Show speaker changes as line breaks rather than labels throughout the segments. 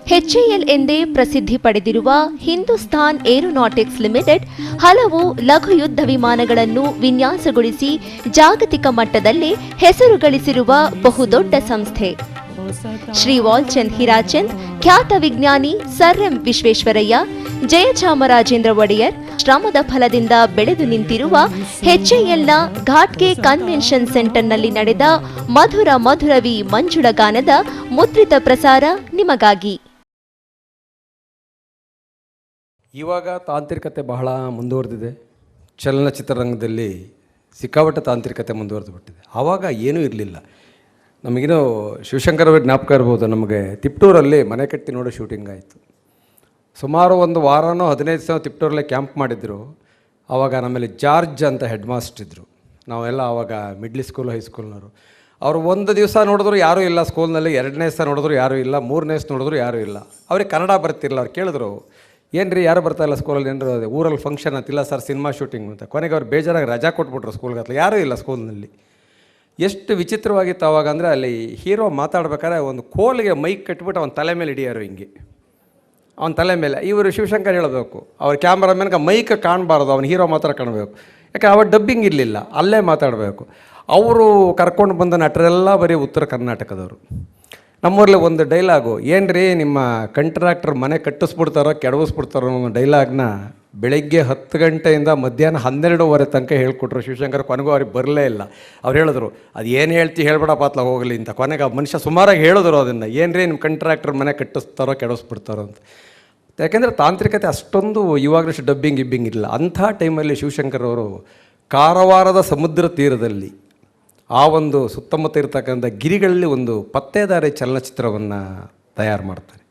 HAL ಎಂದೇ ಪ್ರಸಿದ್ಧಿ ಪಡೆದಿರುವ ಹಿಂದೂಸ್ತಾನ್ ಏರೋನಾಟಿಕ್ಸ್ ಲಿಮಿಟೆಡ್ ಹಲವು ಲಘು ಯುದ್ಧ ವಿಮಾನಗಳನ್ನು ವಿನ್ಯಾಸಗೊಳಿಸಿ ಜಾಗತಿಕ ಮಟ್ಟದಲ್ಲಿ ಹೆಸರು ಗಳಿಸಿರುವ ಬಹುದೊಡ್ಡ ಸಂಸ್ಥೆ. ಶ್ರೀ ವಾಲ್ಚಂದ್ ಹೀರಾಚಂದ್, ಖ್ಯಾತ ವಿಜ್ಞಾನಿ ಸರ್ ಎಂ ವಿಶ್ವೇಶ್ವರಯ್ಯ, ಜಯಚಾಮರಾಜೇಂದ್ರ ಒಡೆಯರ್ ಶ್ರಮದ ಫಲದಿಂದ ಬೆಳೆದು ನಿಂತಿರುವ HALನ ಘಾಟ್ಗೆ ಕನ್ವೆನ್ಷನ್ ಸೆಂಟರ್ನಲ್ಲಿ ನಡೆದ ಮಧುರ ಮಧುರವಿ ಮಂಜುಳ ಗಾನದ ಮುದ್ರಿತ ಪ್ರಸಾರ ನಿಮಗಾಗಿ.
ಇವಾಗ ತಾಂತ್ರಿಕತೆ ಬಹಳ ಮುಂದುವರೆದಿದೆ. ಚಲನಚಿತ್ರರಂಗದಲ್ಲಿ ಸಿಕ್ಕಾಪಟ್ಟೆ ತಾಂತ್ರಿಕತೆ ಮುಂದುವರೆದು ಬಿಟ್ಟಿದೆ. ಆವಾಗ ಏನೂ ಇರಲಿಲ್ಲ. ನಮಗೇನೋ ಶಿವಶಂಕರ್ ಅವ್ರ ಜ್ಞಾಪಕ ಇರ್ಬೋದು. ನಮಗೆ ತಿಪ್ಟೂರಲ್ಲಿ ಮನೆ ಕಟ್ಟಿ ನೋಡೋ ಶೂಟಿಂಗ್ ಆಯಿತು. ಸುಮಾರು ಒಂದು ವಾರನೋ 15 ದಿವಸ ತಿಪ್ಟೂರಲ್ಲೇ ಕ್ಯಾಂಪ್ ಮಾಡಿದ್ರು. ಆವಾಗ ನಮ್ಮಲ್ಲಿ ಜಾರ್ಜ್ ಅಂತ ಹೆಡ್ ಮಾಸ್ಟರ್ ಇದ್ದರು. ನಾವೆಲ್ಲ ಆವಾಗ ಮಿಡ್ಲ್ ಸ್ಕೂಲ್ ಹೈಸ್ಕೂಲ್ನವರು. ಅವರು ಒಂದು ದಿವಸ ನೋಡಿದ್ರು ಯಾರೂ ಇಲ್ಲ ಸ್ಕೂಲ್ನಲ್ಲಿ, 2ನೇ ದಿವಸ ನೋಡಿದ್ರು ಯಾರೂ ಇಲ್ಲ, 3ನೇ ದಿವಸ ನೋಡಿದ್ರು ಯಾರೂ ಇಲ್ಲ. ಅವ್ರಿಗೆ ಕನ್ನಡ ಬರ್ತಿರಲಿಲ್ಲ. ಅವ್ರು ಕೇಳಿದ್ರು, ಏನು ರೀ ಯಾರು ಬರ್ತಾಯಿಲ್ಲ ಸ್ಕೂಲಲ್ಲಿ, ಏನಾರು ಊರಲ್ಲಿ ಫಂಕ್ಷನ್ ಅಂತಿಲ್ಲ ಸರ್, ಸಿನಿಮಾ ಶೂಟಿಂಗ್ ಅಂತ. ಕೊನೆಗೆ ಅವ್ರು ಬೇಜಾರಾಗಿ ರಜಾ ಕೊಟ್ಬಿಟ್ರು ಸ್ಕೂಲ್ಗೆ. ಹತ್ತಲ ಯಾರೂ ಇಲ್ಲ ಸ್ಕೂಲ್ನಲ್ಲಿ. ಎಷ್ಟು ವಿಚಿತ್ರವಾಗಿತ್ತು ಆವಾಗ ಅಂದರೆ, ಅಲ್ಲಿ ಹೀರೋ ಮಾತಾಡ್ಬೇಕಾದ್ರೆ ಒಂದು ಕೋಲಿಗೆ ಮೈಕ್ ಕಟ್ಬಿಟ್ಟು ಅವನ ತಲೆ ಮೇಲೆ ಹಿಡಿಯಾರು ಹಿಂಗೆ, ಅವನ ತಲೆ ಮೇಲೆ. ಇವರು ಶಿವಶಂಕರ್ ಹೇಳಬೇಕು, ಅವ್ರ ಕ್ಯಾಮ್ರಾಮನ್ಗೆ ಮೈಕ್ ಕಾಣಬಾರ್ದು, ಅವನ ಹೀರೋ ಮಾತ್ರ ಕಾಣಬೇಕು. ಯಾಕೆ ಅವಾಗ ಡಬ್ಬಿಂಗ್ ಇರಲಿಲ್ಲ, ಅಲ್ಲೇ ಮಾತಾಡಬೇಕು. ಅವರು ಕರ್ಕೊಂಡು ಬಂದ ನಟರೆಲ್ಲ ಬರೀ ಉತ್ತರ ಕರ್ನಾಟಕದವರು. ನಮ್ಮೂರಲ್ಲಿ ಒಂದು ಡೈಲಾಗು, ಏನು ರೀ ನಿಮ್ಮ ಕಂಟ್ರಾಕ್ಟರ್ ಮನೆ ಕಟ್ಟಿಸ್ಬಿಡ್ತಾರೋ ಕೆಡವಿಸ್ಬಿಡ್ತಾರೋ ಅನ್ನೋ ಡೈಲಾಗ್ನ ಬೆಳಗ್ಗೆ 10 ಗಂಟೆಯಿಂದ ಮಧ್ಯಾಹ್ನ 12:30 ತನಕ ಹೇಳ್ಕೊಟ್ರು ಶಿವಶಂಕರ್. ಕೊನೆಗೂ ಅವ್ರಿಗೆ ಬರಲೇ ಇಲ್ಲ. ಅವ್ರು ಹೇಳಿದ್ರು, ಅದು ಏನು ಹೇಳ್ಬೇಡಪ್ಪ ಅತ್ಲ ಹೋಗಲಿ ಅಂತ. ಕೊನೆಗೆ ಆ ಮನುಷ್ಯ ಸುಮಾರಾಗಿ ಹೇಳಿದ್ರು ಅದನ್ನು, ಏನು ರೀ ನಿಮ್ಮ ಕಂಟ್ರಾಕ್ಟರ್ ಮನೆ ಕಟ್ಟಿಸ್ತಾರೋ ಕೆಡವಿಸ್ಬಿಡ್ತಾರೋ ಅಂತ. ಯಾಕೆಂದರೆ ತಾಂತ್ರಿಕತೆ ಅಷ್ಟೊಂದು ಇವಾಗಲಷ್ಟು ಡಬ್ಬಿಂಗ್ ಇಲ್ಲ. ಅಂಥ ಟೈಮಲ್ಲಿ ಶಿವಶಂಕರ್ ಅವರು ಕಾರವಾರದ ಸಮುದ್ರ ತೀರದಲ್ಲಿ ಆ ಒಂದು ಸುತ್ತಮುತ್ತ ಇರತಕ್ಕಂಥ ಗಿರಿಗಳಲ್ಲಿ ಒಂದು ಪತ್ತೇದಾರಿ ಚಲನಚಿತ್ರವನ್ನು ತಯಾರು ಮಾಡ್ತಾರೆ.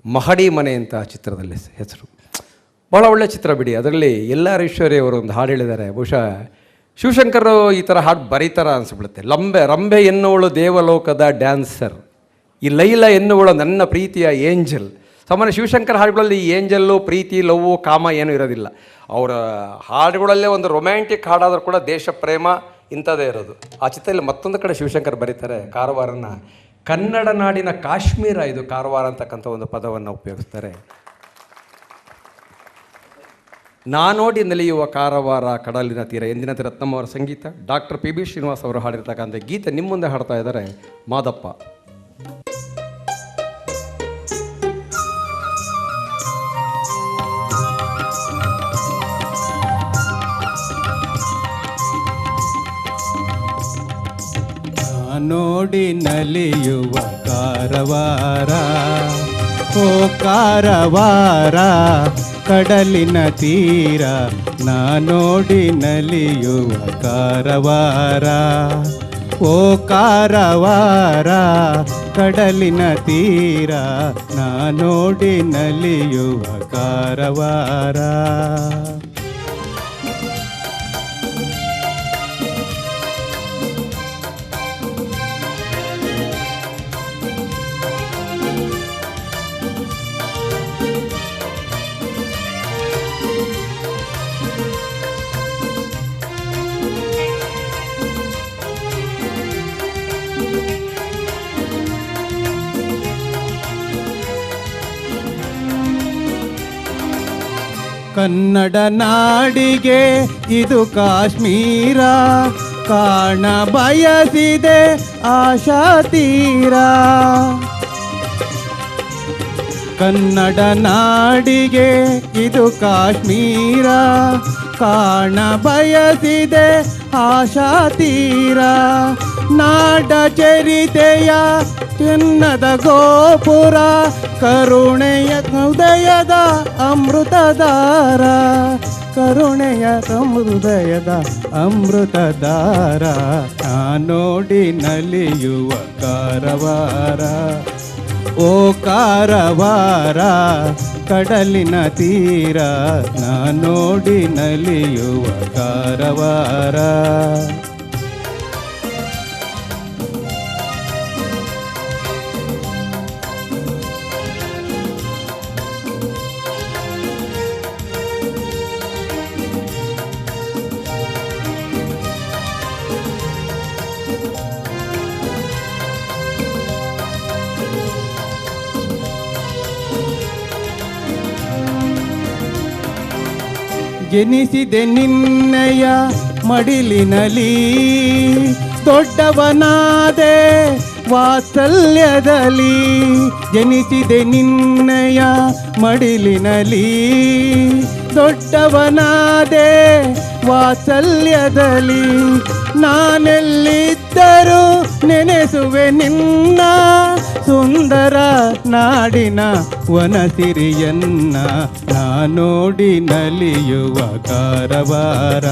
ಮಹಡಿ ಮನೆ ಅಂತ ಆ ಚಿತ್ರದಲ್ಲಿ ಹೆಸರು. ಭಾಳ ಒಳ್ಳೆಯ ಚಿತ್ರ ಬಿಡಿ. ಅದರಲ್ಲಿ ಎಲ್ಲಾರ್ ಈಶ್ವರಿ ಅವರು ಒಂದು ಹಾಡು ಹೇಳಿದ್ದಾರೆ. ಬಹುಶಃ ಶಿವಶಂಕರ್ ಈ ಥರ ಹಾಡು ಬರೀತಾರ ಅನಿಸ್ಬಿಡುತ್ತೆ. ರಂಬೆ ಎನ್ನುವಳು ದೇವಲೋಕದ ಡ್ಯಾನ್ಸರ್, ಈ ಲೈಲಾ ಎನ್ನುವಳು ನನ್ನ ಪ್ರೀತಿಯ ಏಂಜಲ್. ಸಾಮಾನ್ಯ ಶಿವಶಂಕರ್ ಹಾಡುಗಳಲ್ಲಿ ಈ ಏಂಜಲ್ಲು, ಪ್ರೀತಿ, ಲವ್ವು, ಕಾಮ ಏನೂ ಇರೋದಿಲ್ಲ. ಅವರ ಹಾಡುಗಳಲ್ಲೇ ಒಂದು ರೊಮ್ಯಾಂಟಿಕ್ ಹಾಡಾದರೂ ಕೂಡ ದೇಶ ಪ್ರೇಮ ಇಂಥದ್ದೇ ಇರೋದು. ಆ ಚಿತ್ರದಲ್ಲಿ ಮತ್ತೊಂದು ಕಡೆ ಶಿವಶಂಕರ್ ಬರೀತಾರೆ, ಕಾರವಾರನ ಕನ್ನಡ ನಾಡಿನ ಕಾಶ್ಮೀರ ಇದು ಕಾರವಾರ ಅಂತಕ್ಕಂಥ ಒಂದು ಪದವನ್ನು ಉಪಯೋಗಿಸ್ತಾರೆ. ನಾನೋಡಿ ನಲಿಯುವ ಕಾರವಾರ ಕಡಲಿನ ತೀರ ಎಂದಿನಂತೆ ರತ್ನಮ್ಮ ಅವರ ಸಂಗೀತ, ಡಾಕ್ಟರ್ PB ಶ್ರೀನಿವಾಸ್ ಅವರು ಹಾಡಿರ್ತಕ್ಕಂಥ ಗೀತೆ ನಿಮ್ಮ ಮುಂದೆ ಹಾಡ್ತಾ ಇದ್ದಾರೆ ಮಾದಪ್ಪ.
ನೋಡಿ ನಲಿಯುವ ಕಾರವಾರ, ಓ ಕಾರವಾರ ಕಡಲಿನ ತೀರ, ನೋಡಿ ನಲಿಯುವ ಕಾರವಾರ, ಓ ಕಾರವಾರ ಕಡಲಿನ ತೀರ, ನೋಡಿ ನಲಿಯುವ ಕಾರವಾರ. ಕನ್ನಡ ನಾಡಿಗೆ ಇದು ಕಾಶ್ಮೀರ, ಕಾಣ ಬಯಸಿದೆ ಆಶಾ ತೀರ. ಕನ್ನಡ ನಾಡಿಗೆ ಇದು ಕಾಶ್ಮೀರ, ಕಾಣ ಬಯಸಿದೆ ಆಶಾ ತೀರ. ನಾಡ ಚರಿತೆಯ ಚಿನ್ನದ ಗೋಪುರ, ಕರುಣೆಯ ಹೃದಯದ ಅಮೃತಧಾರ, ಕರುಣೆಯ ಹೃದಯದ ಅಮೃತಧಾರ. ನೋಡಿ ನಲಿಯುವ ಕಾರವಾರ, ಓ ಕಾರವಾರ ಕಡಲಿನ ತೀರ, ನೋಡಿ ನಲಿಯುವ ಕಾರವಾರ. ಜನಿಸಿದೆ ನಿನ್ನಯ ಮಡಿಲಿನಲಿ, ದೊಡ್ಡವನಾದೆ ವಾತ್ಸಲ್ಯದಲ್ಲಿ. ಜನಿಸಿದೆ ನಿನ್ನಯ ಮಡಿಲಿನಲಿ, ದೊಡ್ಡವನಾದೆ ವಾತ್ಸಲ್ಯದಲ್ಲಿ. ನಾನೆಲ್ಲಿದ್ದರೂ ನೆನೆಸುವೆ ನಿನ್ನ ಸುಂದರ ನಾಡಿನ ವನಸಿರಿಯನ್ನ. ನಾನೋಡಿ ನಲಿಯುವ ಕಾರವಾರ,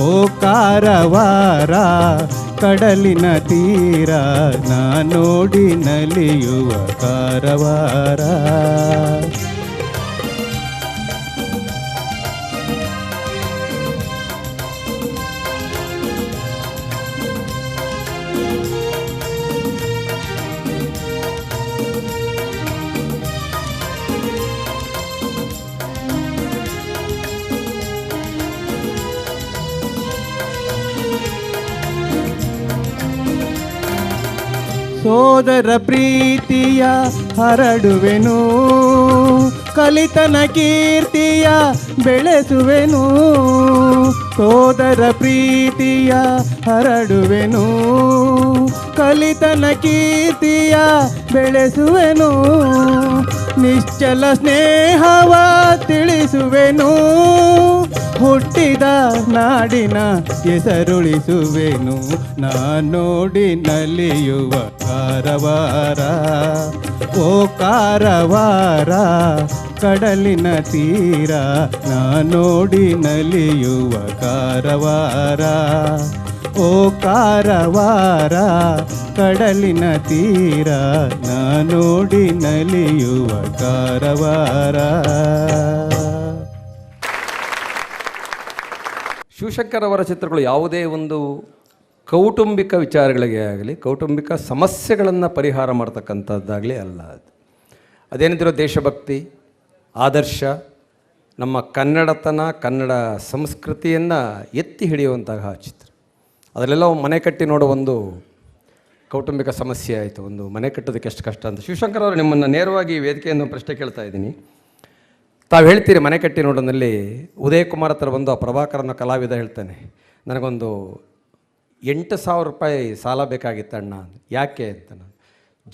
ಓ ಕಾರವಾರ ಕಡಲಿನ ತೀರ. ನಾನೋಡಿ ನಲಿಯುವ ಕಾರವಾರ. ಸೋದರ ಪ್ರೀತಿಯ ಹರಡುವೆನು, ಕಲಿತನ ಕೀರ್ತಿಯ ಬೆಳೆಸುವೆನು. ಸೋದರ ಪ್ರೀತಿಯ ಹರಡುವೆನು, ಕಲಿತನ ಕೀರ್ತಿಯ ಬೆಳೆಸುವೆನು. ನಿಶ್ಚಲ ಸ್ನೇಹವ ತಿಳಿಸುವೆನು, ಹುಟ್ಟಿದ ನಾಡಿನ ಹೆಸರುಳಿಸುವೆನು. ನಾನೋಡಿ ನಲಿಯುವ ಕಾರವಾರ, ಓ ಕಾರವಾರ ಕಡಲಿನ ತೀರ. ನಾನೋಡಿ ನಲಿಯುವ ಕಾರವಾರ, ಓ ಕಾರವಾರ ಕಡಲಿನ ತೀರ. ನಾನೋಡಿ ನಲಿಯುವ ಕಾರವಾರ.
ಶಿವಶಂಕರ್ ಅವರ ಚಿತ್ರಗಳು ಯಾವುದೇ ಒಂದು ಕೌಟುಂಬಿಕ ವಿಚಾರಗಳಿಗೆ ಆಗಲಿ, ಕೌಟುಂಬಿಕ ಸಮಸ್ಯೆಗಳನ್ನು ಪರಿಹಾರ ಮಾಡ್ತಕ್ಕಂಥದ್ದಾಗಲಿ ಅಲ್ಲ. ಅದೇನಿದ್ರೂ ದೇಶಭಕ್ತಿ, ಆದರ್ಶ, ನಮ್ಮ ಕನ್ನಡತನ, ಕನ್ನಡ ಸಂಸ್ಕೃತಿಯನ್ನು ಎತ್ತಿ ಹಿಡಿಯುವಂತಹ ಚಿತ್ರ. ಅದರಲ್ಲೆಲ್ಲ ಮನೆ ಕಟ್ಟಿ ನೋಡೋ ಒಂದು ಕೌಟುಂಬಿಕ ಸಮಸ್ಯೆ ಆಯಿತು. ಒಂದು ಮನೆ ಕಟ್ಟೋದಕ್ಕೆ ಎಷ್ಟು ಕಷ್ಟ ಅಂತ. ಶಿವಶಂಕರ್ ಅವರು, ನಿಮ್ಮನ್ನು ನೇರವಾಗಿ ವೇದಿಕೆಯಿಂದ ಪ್ರಶ್ನೆ ಕೇಳ್ತಾ ಇದ್ದೀನಿ. ತಾವು ಹೇಳ್ತೀರಿ ಮನೆ ಕಟ್ಟಿ ನೋಡೋನಲ್ಲಿ ಉದಯ್ ಕುಮಾರ್ ಹತ್ರ ಬಂದು ಆ ಪ್ರಭಾಕರನ ಕಲಾವಿದ ಹೇಳ್ತಾನೆ, ನನಗೊಂದು 8,000 ರೂಪಾಯಿ ಸಾಲ ಬೇಕಾಗಿತ್ತಣ್ಣ. ಯಾಕೆ ಅಂತ. ನಾನು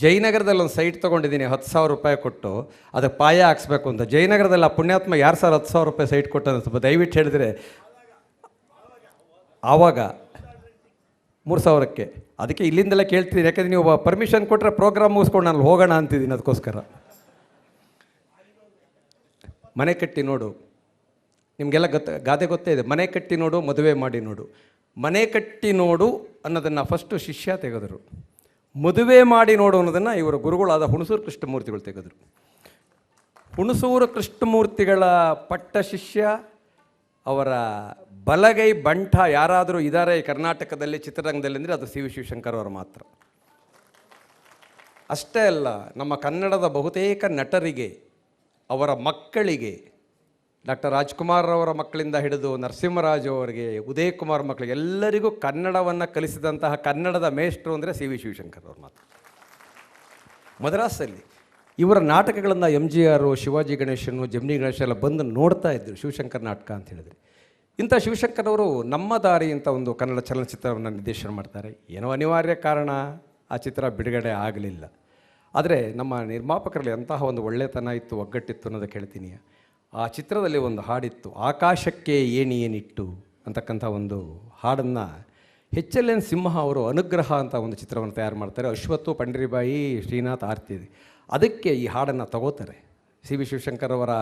ಜಯನಗರದಲ್ಲಿ ಒಂದು ಸೈಟ್ ತೊಗೊಂಡಿದ್ದೀನಿ 10,000 ರೂಪಾಯಿ ಕೊಟ್ಟು, ಅದಕ್ಕೆ ಪಾಯ ಹಾಕ್ಸ್ಬೇಕು ಅಂತ. ಜಯನಗರದಲ್ಲಿ ಆ ಪುಣ್ಯಾತ್ಮ ಯಾರು ಸರ್ 10,000 ರೂಪಾಯಿ ಸೈಟ್ ಕೊಟ್ಟ ಸ್ವಲ್ಪ ದಯವಿಟ್ಟು ಹೇಳಿದರೆ. ಆವಾಗ 3,000ಕ್ಕೆ. ಅದಕ್ಕೆ ಇಲ್ಲಿಂದೆಲ್ಲ ಕೇಳ್ತೀನಿ, ಯಾಕೆಂದರೆ ನೀವು ಪರ್ಮಿಷನ್ ಕೊಟ್ಟರೆ ಪ್ರೋಗ್ರಾಮ್ ಮುಗಿಸ್ಕೊಂಡು ನಾನು ಹೋಗೋಣ ಅಂತಿದ್ದೀನಿ. ಅದಕ್ಕೋಸ್ಕರ ಮನೆ ಕಟ್ಟಿ ನೋಡು, ನಿಮಗೆಲ್ಲ ಗಾದೆ ಗೊತ್ತೇ ಇದೆ. ಮನೆ ಕಟ್ಟಿ ನೋಡು, ಮದುವೆ ಮಾಡಿ ನೋಡು. ಮನೆ ಕಟ್ಟಿ ನೋಡು ಅನ್ನೋದನ್ನು ಫಸ್ಟು ಶಿಷ್ಯ ತೆಗೆದರು. ಮದುವೆ ಮಾಡಿ ನೋಡು ಅನ್ನೋದನ್ನು ಇವರ ಗುರುಗಳಾದ ಹುಣಸೂರು ಕೃಷ್ಣಮೂರ್ತಿಗಳು ತೆಗೆದರು. ಹುಣಸೂರು ಕೃಷ್ಣಮೂರ್ತಿಗಳ ಪಟ್ಟ ಶಿಷ್ಯ, ಅವರ ಬಲಗೈ ಬಂಟ ಯಾರಾದರೂ ಇದ್ದಾರೆ ಈ ಕರ್ನಾಟಕದಲ್ಲಿ ಚಿತ್ರರಂಗದಲ್ಲಿ ಅಂದರೆ ಅದು ಸಿ ವಿ ಶಿವಶಂಕರ್ ಅವರು ಮಾತ್ರ. ಅಷ್ಟೇ ಅಲ್ಲ, ನಮ್ಮ ಕನ್ನಡದ ಬಹುತೇಕ ನಟರಿಗೆ, ಅವರ ಮಕ್ಕಳಿಗೆ, ಡಾಕ್ಟರ್ ರಾಜ್ಕುಮಾರ್ ಅವರ ಮಕ್ಕಳಿಂದ ಹಿಡಿದು ನರಸಿಂಹರಾಜು ಅವರಿಗೆ, ಉದಯ್ ಕುಮಾರ್ ಮಕ್ಕಳಿಗೆ ಎಲ್ಲರಿಗೂ ಕನ್ನಡವನ್ನು ಕಲಿಸಿದಂತಹ ಕನ್ನಡದ ಮೇಷ್ಟ್ರು ಅಂದರೆ ಸಿ ವಿ ಶಿವಶಂಕರ್ ಅವರು ಮಾತ್ರ. ಮದ್ರಾಸಲ್ಲಿ ಇವರ ನಾಟಕಗಳನ್ನು MGR, ಶಿವಾಜಿ ಗಣೇಶನು, ಜಮಿನಿ ಗಣೇಶ ಎಲ್ಲ ಬಂದು ನೋಡ್ತಾ ಇದ್ದರು. ಶಿವಶಂಕರ್ ನಾಟಕ ಅಂತ ಹೇಳಿದರೆ. ಇಂಥ ಶಿವಶಂಕರ್ ಅವರು ನಮ್ಮ ದಾರಿ ಅಂತ ಒಂದು ಕನ್ನಡ ಚಲನಚಿತ್ರವನ್ನು ನಿರ್ದೇಶನ ಮಾಡ್ತಾರೆ. ಏನೋ ಅನಿವಾರ್ಯ ಕಾರಣ ಆ ಚಿತ್ರ ಬಿಡುಗಡೆ ಆಗಲಿಲ್ಲ. ಆದರೆ ನಮ್ಮ ನಿರ್ಮಾಪಕರಲ್ಲಿ ಅಂತಹ ಒಂದು ಒಳ್ಳೆತನ ಇತ್ತು, ಒಗ್ಗಟ್ಟಿತ್ತು ಅನ್ನೋದಕ್ಕೆ ಹೇಳ್ತೀನಿ. ಆ ಚಿತ್ರದಲ್ಲಿ ಒಂದು ಹಾಡಿತ್ತು, ಆಕಾಶಕ್ಕೆ ಏನಿಟ್ಟು ಅಂತಕ್ಕಂಥ ಒಂದು ಹಾಡನ್ನು HLN ಸಿಂಹ ಅವರು ಅನುಗ್ರಹ ಅಂತ ಒಂದು ಚಿತ್ರವನ್ನು ತಯಾರು ಮಾಡ್ತಾರೆ. ಅಶ್ವತ್ತು, ಪಂಡ್ರಿಬಾಯಿ, ಶ್ರೀನಾಥ್, ಆರ್ತಿ. ಅದಕ್ಕೆ ಈ ಹಾಡನ್ನು ತಗೋತಾರೆ. ಸಿ ವಿ ಶಿವಶಂಕರ್ ಅವರ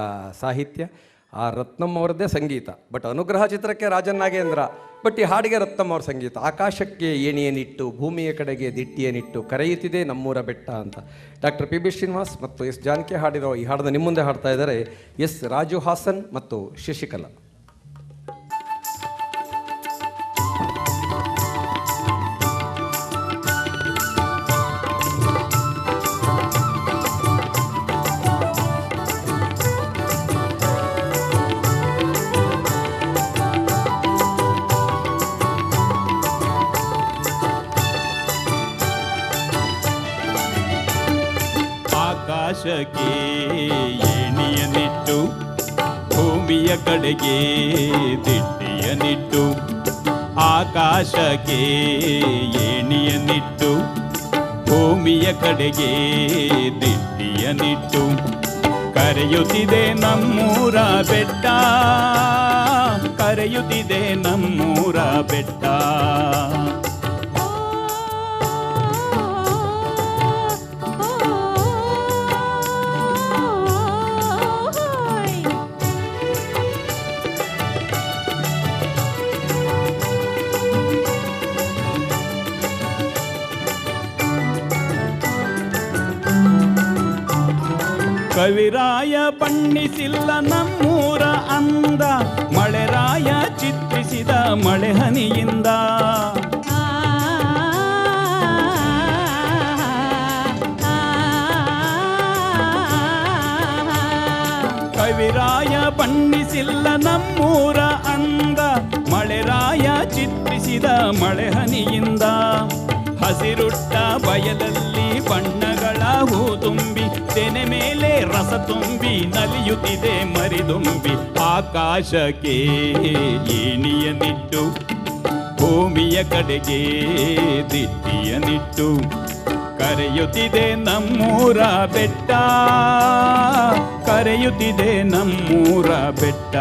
ಸಾಹಿತ್ಯ, ಆ ರತ್ನಮ್ ಅವರದ್ದೇ ಸಂಗೀತ. ಬಟ್ ಅನುಗ್ರಹ ಚಿತ್ರಕ್ಕೆ ರಾಜನ್ ನಾಗೇಂದ್ರ, ಬಟ್ ಈ ಹಾಡಿಗೆ ರತ್ನಮ್ ಅವ್ರ ಸಂಗೀತ. ಆಕಾಶಕ್ಕೆ ಏಣಿಯನಿಟ್ಟು, ಭೂಮಿಯ ಕಡೆಗೆ ದಿಟ್ಟಿಯನಿಟ್ಟು, ಕರೆಯುತ್ತಿದೆ ನಮ್ಮೂರ ಬೆಟ್ಟ ಅಂತ ಡಾಕ್ಟರ್ PB ಶ್ರೀನಿವಾಸ್ ಮತ್ತು S ಜಾನಕಿ ಹಾಡಿರೋ ಈ ಹಾಡನ್ನು ನಿಮ್ಮ ಮುಂದೆ ಹಾಡ್ತಾ ಇದ್ದಾರೆ S ರಾಜು ಹಾಸನ್ ಮತ್ತು ಶಶಿಕಲಾ.
ಆಕಾಶಕ್ಕೆ ಏಣಿಯನಿಟ್ಟು ಭೂಮಿಯ ಕಡೆಗೆ ದಿಟ್ಟಿಯನಿಟ್ಟು ಆಕಾಶಕ್ಕೆ ಏಣಿಯನಿಟ್ಟು ಭೂಮಿಯ ಕಡೆಗೆ ದಿಟ್ಟಿಯನಿಟ್ಟು ಕರೆಯುತ್ತಿದೆ ನಮ್ಮೂರ ಬೆಟ್ಟ, ಕರೆಯುತ್ತಿದೆ ನಮ್ಮೂರ ಬೆಟ್ಟ. ಕವಿರಾಯ ಬಣ್ಣಿಸಿಲ್ಲ ನಮ್ಮೂರ ಅಂದ, ಮಳೆರಾಯ ಚಿತ್ರಿಸಿದ ಮಳೆ ಹನಿಯಿಂದ. ಕವಿರಾಯ ಬಣ್ಣಿಸಿಲ್ಲ ನಮ್ಮೂರ ಅಂದ, ಮಳೆರಾಯ ಚಿತ್ರಿಸಿದ ಮಳೆ ಹನಿಯಿಂದ. ಹಸಿರುಟ್ಟ ಬಯಲಲ್ಲಿ ಬಣ್ಣಗಳ ಹೂ ತುಂಬಿ, ತೆನೆ ಮೇಲೆ ರಸ ತುಂಬಿ ನಲಿಯುತ್ತಿದೆ ಮರಿದುಂಬಿ. ಆಕಾಶಕ್ಕೆ ಏಣಿಯನಿಟ್ಟು ಭೂಮಿಯ ಕಡೆಗೆ ದಿಟ್ಟಿಯನಿಟ್ಟು ಕರೆಯುತ್ತಿದೆ ನಮ್ಮೂರ ಬೆಟ್ಟ, ಕರೆಯುತ್ತಿದೆ ನಮ್ಮೂರ ಬೆಟ್ಟ.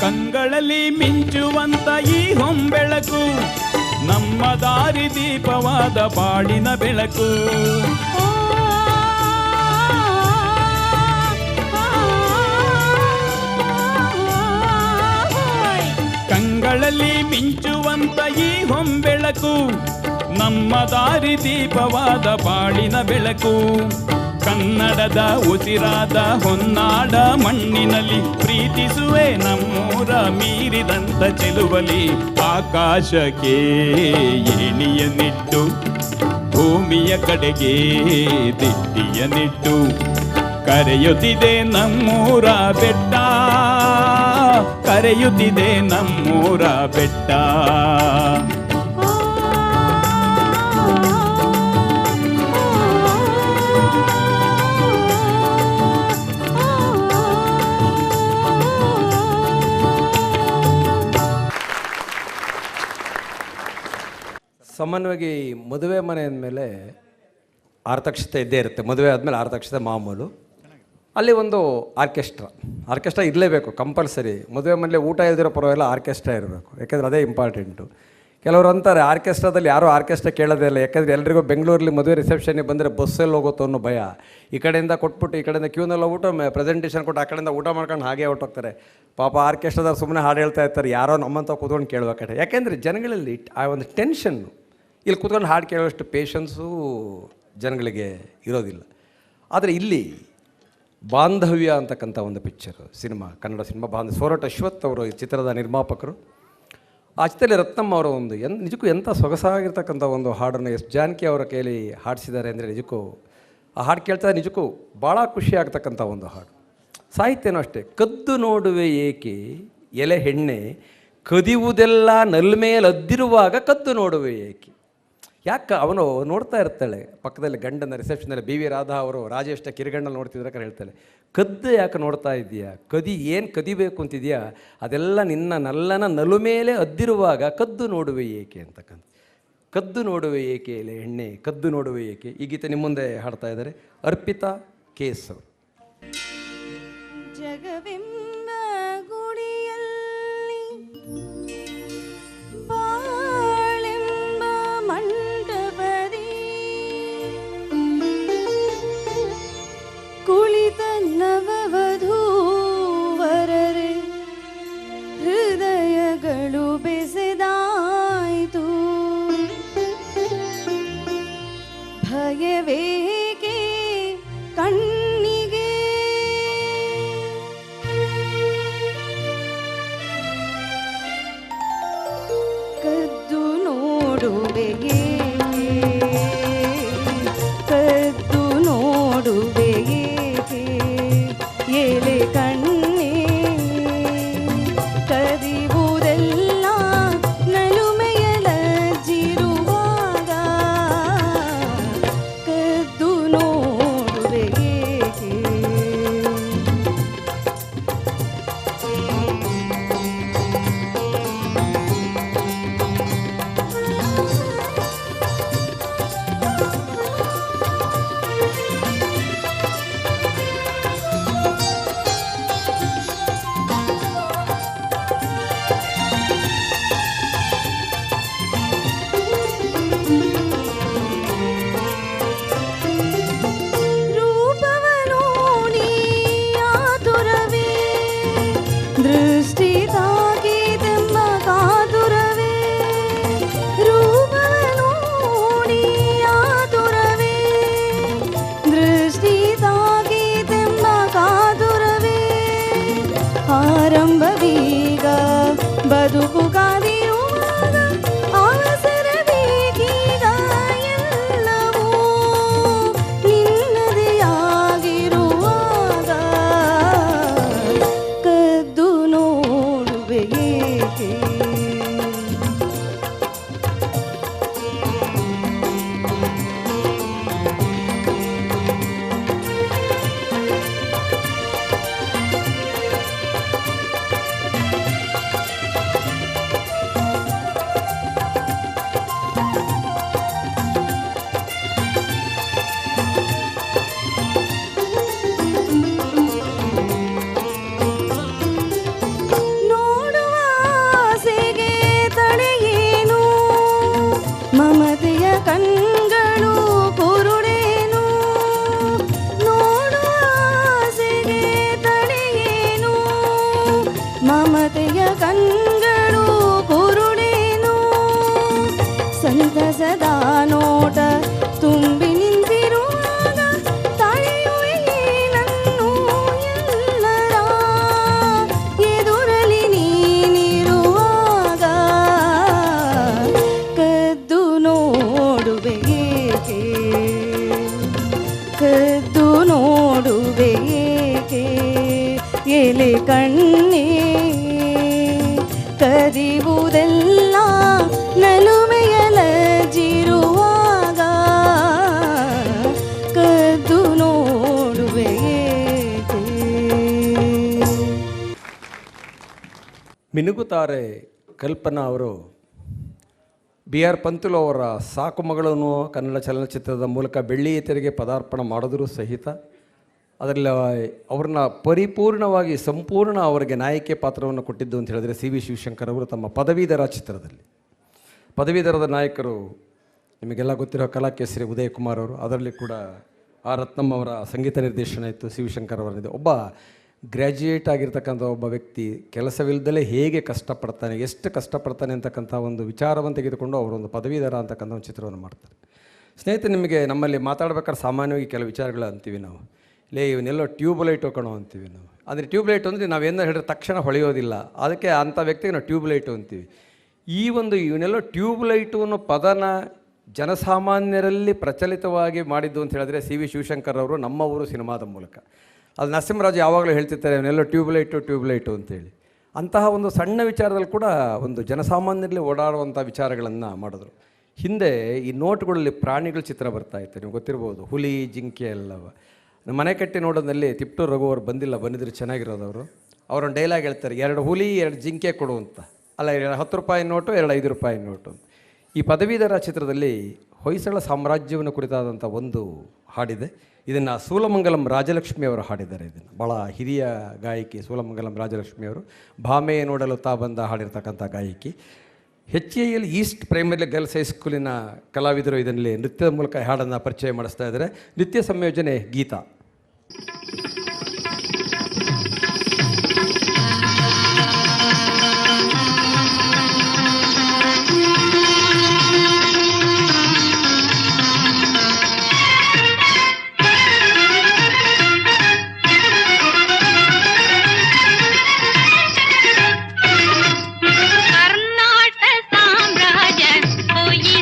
ಕಂಗಳಲ್ಲಿ ಮಿಂಚುವಂತ ಈ ಹೊಂಬೆಳಕು ನಮ್ಮ ದಾರಿ ದೀಪವಾದ ಬಾಳಿನ ಬೆಳಕು. ಕಂಗಳಲ್ಲಿ ಮಿಂಚುವಂತ ಈ ಹೊಂಬೆಳಕು ನಮ್ಮ ದಾರಿ ದೀಪವಾದ ಬಾಳಿನ ಬೆಳಕು. ಕನ್ನಡದ ಉಸಿರಾದ ಹೊನ್ನಾಡ ಮಣ್ಣಿನಲ್ಲಿ ಪ್ರೀತಿಸುವೆ ನಮ್ಮೂರ ಮೀರಿದಂತ ಚೆಲುವಲಿ. ಆಕಾಶಕ್ಕೆ ಏಣಿಯನಿಟ್ಟು ಭೂಮಿಯ ಕಡೆಗೆ ದಿಟ್ಟಿಯನಿಟ್ಟು ಕರೆಯುತ್ತಿದೆ ನಮ್ಮೂರ ಬೆಟ್ಟ, ಕರೆಯುತ್ತಿದೆ ನಮ್ಮೂರ ಬೆಟ್ಟ.
ಸಾಮಾನ್ಯವಾಗಿ ಮದುವೆ ಮನೆ ಅಂದಮೇಲೆ ಆರ್ತಕ್ಷತೆ ಇದ್ದೇ ಇರುತ್ತೆ. ಮದುವೆ ಆದಮೇಲೆ ಆರ್ತಕ್ಷತೆ ಮಾಮೂಲು. ಅಲ್ಲಿ ಒಂದು ಆರ್ಕೆಸ್ಟ್ರಾ ಇರಲೇಬೇಕು, ಕಂಪಲ್ಸರಿ. ಮದುವೆ ಮನೇಲಿ ಊಟ ಇಲ್ದಿರೋ ಪರವಾಗಿಲ್ಲ, ಆರ್ಕೆಸ್ಟ್ರಾ ಇರಬೇಕು, ಯಾಕೆಂದರೆ ಅದೇ ಇಂಪಾರ್ಟೆಂಟು. ಕೆಲವರು ಅಂತಾರೆ ಆರ್ಕೆಸ್ಟ್ರಾದಲ್ಲಿ ಯಾರೂ ಆರ್ಕೆಸ್ಟ್ರಾ ಕೇಳೋದೇ ಇಲ್ಲ, ಯಾಕೆಂದರೆ ಎಲ್ರಿಗೂ ಬೆಂಗಳೂರಲ್ಲಿ ಮದುವೆ ರಿಸೆಪ್ಷನ್ಗೆ ಬಂದರೆ ಬಸ್ಸಲ್ಲಿ ಹೋಗುತ್ತೋ ಅನ್ನೋ ಭಯ. ಈ ಕಡೆಯಿಂದ ಕೊಟ್ಬಿಟ್ಟು ಈ ಕಡೆಯಿಂದ ಕ್ಯೂನಲ್ಲಿ ಹೋಗ್ಬಿಟ್ಟು ಪ್ರೆಸೆಂಟೇಷನ್ ಕೊಟ್ಟು ಆ ಕಡೆಯಿಂದ ಊಟ ಮಾಡ್ಕೊಂಡು ಹಾಗೆ ಹೊರಟೋಗ್ತಾರೆ. ಪಾಪ ಆರ್ಕೆಸ್ಟ್ರಾದವ್ರು ಸುಮ್ಮನೆ ಹಾಡು ಹೇಳ್ತಾ ಇರ್ತಾರೆ, ಯಾರೋ ನಮ್ಮಂತ ಕೂತ್ಕೊಂಡು ಕೇಳಬೇಕಾದ್ರೆ. ಯಾಕೆಂದರೆ ಜನಗಳಲ್ಲಿ ಆ ಒಂದು ಟೆನ್ಷನ್ನು, ಇಲ್ಲಿ ಕೂತ್ಕೊಂಡು ಹಾಡು ಕೇಳೋಷ್ಟು ಪೇಷನ್ಸು ಜನಗಳಿಗೆ ಇರೋದಿಲ್ಲ. ಆದರೆ ಇಲ್ಲಿ ಬಾಂಧವ್ಯ ಅಂತಕ್ಕಂಥ ಒಂದು ಸಿನಿಮಾ, ಕನ್ನಡ ಸಿನಿಮಾ ಸೋರಠ ಅಶ್ವಥ್ ಅವರು ಈ ಚಿತ್ರದ ನಿರ್ಮಾಪಕರು. ಆ ಚಿತ್ರದಲ್ಲಿ ರತ್ನಮ್ಮ ಅವರ ಒಂದು ನಿಜಕ್ಕೂ ಎಂಥ ಸೊಗಸಾಗಿರ್ತಕ್ಕಂಥ ಒಂದು ಹಾಡನ್ನು ಎಸ್ ಜಾನಕಿ ಅವರ ಕೈಯಲ್ಲಿ ಹಾಡಿಸಿದ್ದಾರೆ ಅಂದರೆ ನಿಜಕ್ಕೂ ಆ ಹಾಡು ಕೇಳ್ತಾ ನಿಜಕ್ಕೂ ಭಾಳ ಖುಷಿ ಆಗ್ತಕ್ಕಂಥ ಒಂದು ಹಾಡು. ಸಾಹಿತ್ಯನೂ ಅಷ್ಟೇ. ಕದ್ದು ನೋಡುವೆ ಏಕೆ ಎಲೆ ಹೆಣ್ಣೆ, ಕದಿಯುವುದೆಲ್ಲ ನಲ್ಮೇಲದ್ದಿರುವಾಗ ಕದ್ದು ನೋಡುವೆ ಏಕೆ. ಯಾಕೆ ಅವನು ನೋಡ್ತಾ ಇರ್ತಾಳೆ ಪಕ್ಕದಲ್ಲಿ ಗಂಡನ ರಿಸೆಪ್ಷನಲ್ಲಿ. ಬಿ ವಿ ರಾಧಾ ಅವರು ರಾಜೇಶ ಕಿರಿಗಣ್ಣಲ್ಲಿ ನೋಡ್ತಿದ್ರೆ ಹೇಳ್ತಾಳೆ, ಕದ್ದು ಯಾಕೆ ನೋಡ್ತಾ ಇದೆಯಾ, ಏನು ಕದಿಬೇಕು ಅಂತಿದೆಯಾ, ಅದೆಲ್ಲ ನಿನ್ನ ನಲ್ಲನ ನಲು ಮೇಲೆ ಅದ್ದಿರುವಾಗ ಕದ್ದು ನೋಡುವೆ ಏಕೆ ಅಂತಕ್ಕಂಥ. ಕದ್ದು ನೋಡುವೆ ಏಕೆ ಎಲೆ ಹೆಣ್ಣೆ, ಕದ್ದು ನೋಡುವೆ ಏಕೆ. ಈ ಗೀತೆ ನಿಮ್ಮ ಮುಂದೆ ಹಾಡ್ತಾ ಇದ್ದಾರೆ ಅರ್ಪಿತಾ ಕೇಸ್ ಅವರು.
ಜಗವೆಂಬ ಗುಡಿಯಲ್ಲಿ ಬಾಳೆಂಬ ಮಂಟಪದಿ ಕುಳಿತ ನವವಧೂವರರೆ ಹೃದಯಗಳು ಬೆಸೆದಾಯಿತು. ನೋಡುವೆಯೇ ಕದ್ದು ನೋಡುವೆಯೇ ಎಲೆ ಕಣ್ಣೇ ಕದಿಯುವುದೆಲ್ಲ ನಲುಮೆಯಲಜ್ಜಿರುವಾಗ ಕದ್ದು ನೋಡುವೆಯೇ ದೃಷ್ಟಿ ತಾಗಿದೆಂಬ ಕಾತುರವೇ ರೂಪವನೋಡಿ ಆತುರವೇ ದೃಷ್ಟಿ ತಾಗಿದೆಂಬ ಕಾತುರವೇ ಆರಂಭವೀಗ ಬದುಕು ಕಾದಿರುವಾಗ ಅವಸರ ಬೇಕೀಗ ಎಲ್ಲವೂ ನಿನ್ನದೆಯಾಗಿರುವಾಗ ಕದ್ದು ನೋಡುವೆಯೇಕೆ ನೋಡುವ ಆಸೆಗೆ ತಡೆಯೇನು ಮಮತೆಯ ಕಣ್ಗಳು ಕುರುಡೇನು ನೋಡುವ ಆಸೆಗೆ ತಡೆಯೇನು ಮಮತೆಯ ಕಣ್ಗಳು ಕುರುಡೇನು ಸಂತಸದ ನೋಟ ತುಂಬಿ ನಿಂತಿರುವಾಗ ತಡೆಯುವೆಯೇನನ್ನು ಎಲ್ಲರ ಎದುರಲಿ ನೀನಿರುವಾಗ ಕದ್ದು ನೋಡುವೆಯೇಕೆ ಕದ್ದು ನೋಡುವೆಯೇಕೆ ಎಲೆ ಕಣ್ಣೇ ಕದಿಯುವುದೆಲ್ಲ ನಲುಮೆಯಲಜ್ಜಿರುವಾಗ ಕದ್ದು ನೋಡುವೆಯೇಕೆ
ಮಿನುಗುತ್ತಾರೆ ಕಲ್ಪನಾ ಅವರು ಬಿ ಆರ್ ಪಂತುಲು ಅವರ ಸಾಕು ಮಗಳನ್ನು ಕನ್ನಡ ಚಲನಚಿತ್ರದ ಮೂಲಕ ಬೆಳ್ಳಿಯ ತೆರೆಗೆ ಪದಾರ್ಪಣೆ ಮಾಡಿದರೂ ಸಹಿತ ಅದರಲ್ಲಿ ಅವ್ರನ್ನ ಪರಿಪೂರ್ಣವಾಗಿ ಸಂಪೂರ್ಣ ಅವರಿಗೆ ನಾಯಕಿ ಪಾತ್ರವನ್ನು ಕೊಟ್ಟಿದ್ದು ಅಂತ ಹೇಳಿದರೆ ಸಿ ವಿ ಶಿವಶಂಕರ್ ಅವರು ತಮ್ಮ ಪದವೀಧರ ಚಿತ್ರದಲ್ಲಿ. ಪದವೀಧರದ ನಾಯಕರು ನಿಮಗೆಲ್ಲ ಗೊತ್ತಿರೋ ಕಲಾಕೇಸರಿ ಉದಯ್ ಕುಮಾರ್ ಅವರು, ಅದರಲ್ಲಿ ಕೂಡ ಆರ್ ರತ್ನಮ್ ಅವರ ಸಂಗೀತ ನಿರ್ದೇಶನ ಇತ್ತು, ಶಿವಶಂಕರ್ ಅವರದ್ದು. ಒಬ್ಬ ಗ್ರ್ಯಾಜುಯೇಟ್ ಆಗಿರ್ತಕ್ಕಂಥ ಒಬ್ಬ ವ್ಯಕ್ತಿ ಕೆಲಸವಿಲ್ಲದಲೇ ಹೇಗೆ ಕಷ್ಟಪಡ್ತಾನೆ, ಎಷ್ಟು ಕಷ್ಟಪಡ್ತಾನೆ ಅಂತಕ್ಕಂಥ ಒಂದು ವಿಚಾರವನ್ನು ತೆಗೆದುಕೊಂಡು ಅವರೊಂದು ಪದವೀಧರ ಅಂತಕ್ಕಂಥ ಒಂದು ಚಿತ್ರವನ್ನು ಮಾಡ್ತಾರೆ. ಸ್ನೇಹಿತರೆ, ನಿಮಗೆ ನಮ್ಮಲ್ಲಿ ಮಾತಾಡ್ಬೇಕಾದ್ರೆ ಸಾಮಾನ್ಯವಾಗಿ ಕೆಲವು ವಿಚಾರಗಳು ಅಂತೀವಿ ನಾವು, ಇವನ್ನೆಲ್ಲೋ ಟ್ಯೂಬ್ಲೈಟು ಕಣೋ ಅಂತೀವಿ ನಾವು. ಅಂದರೆ ಟ್ಯೂಬ್ಲೈಟು ಅಂದರೆ ನಾವೇನೋ ಹೇಳಿದ್ರೆ ತಕ್ಷಣ ಹೊಳೆಯೋದಿಲ್ಲ, ಅದಕ್ಕೆ ಅಂಥ ವ್ಯಕ್ತಿಗೆ ನಾವು ಟ್ಯೂಬ್ಲೈಟು ಅಂತೀವಿ. ಈ ಒಂದು ಇವನ್ನೆಲ್ಲೋ ಟ್ಯೂಬ್ಲೈಟು ಅನ್ನೋ ಪದನ ಜನಸಾಮಾನ್ಯರಲ್ಲಿ ಪ್ರಚಲಿತವಾಗಿ ಮಾಡಿದ್ದು ಅಂತ ಹೇಳಿದ್ರೆ ಸಿ ವಿ ಶಿವಶಂಕರ್ ಅವರು, ನಮ್ಮ ಊರು ಸಿನಿಮಾದ ಮೂಲಕ. ಅದು ನರಸಿಂಹರಾಜು ಯಾವಾಗಲೂ ಹೇಳ್ತಿರ್ತಾರೆ ಇವನ್ನೆಲ್ಲೋ ಟ್ಯೂಬ್ಲೈಟು ಅಂತೇಳಿ. ಅಂತಹ ಒಂದು ಸಣ್ಣ ವಿಚಾರದಲ್ಲಿ ಕೂಡ ಒಂದು ಜನಸಾಮಾನ್ಯರಲ್ಲಿ ಓಡಾಡುವಂಥ ವಿಚಾರಗಳನ್ನು ಮಾಡಿದ್ರು. ಹಿಂದೆ ಈ ನೋಟ್ಗಳಲ್ಲಿ ಪ್ರಾಣಿಗಳ ಚಿತ್ರ ಬರ್ತಾಯಿತ್ತು, ನೀವು ಗೊತ್ತಿರ್ಬೋದು, ಹುಲಿ ಜಿಂಕೆ ಎಲ್ಲವ. ನಮ್ಮ ಮನೆ ಕಟ್ಟಿ ನೋಡೋದಲ್ಲಿ ತಿಪ್ಟೂರು ರಘು ಅವರು ಬಂದಿದ್ರೆ ಚೆನ್ನಾಗಿರೋದವರು. ಅವರೊಂದು ಡೈಲಾಗ್ ಹೇಳ್ತಾರೆ, 2 ಹುಲಿ 2 ಜಿಂಕೆ ಕೊಡು ಅಂತ. ಅಲ್ಲ, 10 ರೂಪಾಯಿ ನೋಟು 2 5 ರೂಪಾಯಿ ನೋಟು ಅಂತ. ಈ ಪದವೀಧರ ಚಿತ್ರದಲ್ಲಿ ಹೊಯ್ಸಳ ಸಾಮ್ರಾಜ್ಯವನ್ನು ಕುರಿತಾದಂಥ ಒಂದು ಹಾಡಿದೆ. ಇದನ್ನು ಸೂಲಮಂಗಲಂ ರಾಜಲಕ್ಷ್ಮಿ ಅವರು ಹಾಡಿದ್ದಾರೆ. ಇದನ್ನು ಭಾಳ ಹಿರಿಯ ಗಾಯಕಿ ಸೂಲಮಂಗಲಂ ರಾಜಲಕ್ಷ್ಮಿ ಅವರು, ಭಾಮೆ ನೋಡಲು ತಾ ಬಂದ ಹಾಡಿರ್ತಕ್ಕಂಥ ಗಾಯಕಿ. HAL ಈಸ್ಟ್ ಪ್ರೈಮರಿ ಗರ್ಲ್ಸ್ ಹೈಸ್ಕೂಲಿನ ಕಲಾವಿದರು ಇದರಲ್ಲಿ ನೃತ್ಯದ ಮೂಲಕ ಹಾಡನ್ನು ಪರಿಚಯ ಮಾಡಿಸ್ತಾ ಇದ್ದಾರೆ. ನೃತ್ಯ ಸಂಯೋಜನೆ ಗೀತಾ.
ಕರ್ನಾಟಕ ಸಾಮ್ರಾಜ್ಯ ಹೋಯಿ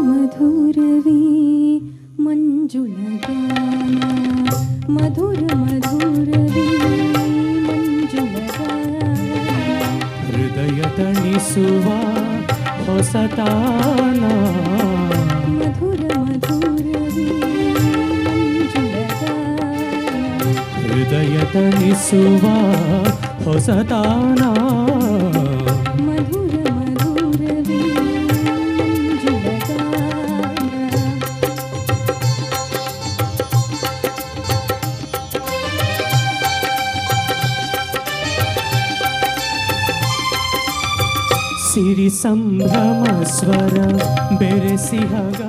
ಮಧುರವೇ ಮಂಜುಳಗಾನ ಮಧುರವೇ ಮಂಜುಳಗಾನ
ಹೃದಯ ತಣಿಸುವ ಹೊಸತಾನ
ಮಧುರವೇ ಮಂಜುಳಗಾನ
ಹೃದಯ ತಣಿಸುವ ಹೊಸತಾನ
ಮಧುರವೇ ಮಂಜುಳಗಾನ
ಸಿರಿ ಸಂಭ್ರಮ ಸ್ವರ ಬೆರೆಸಿ ಹಗ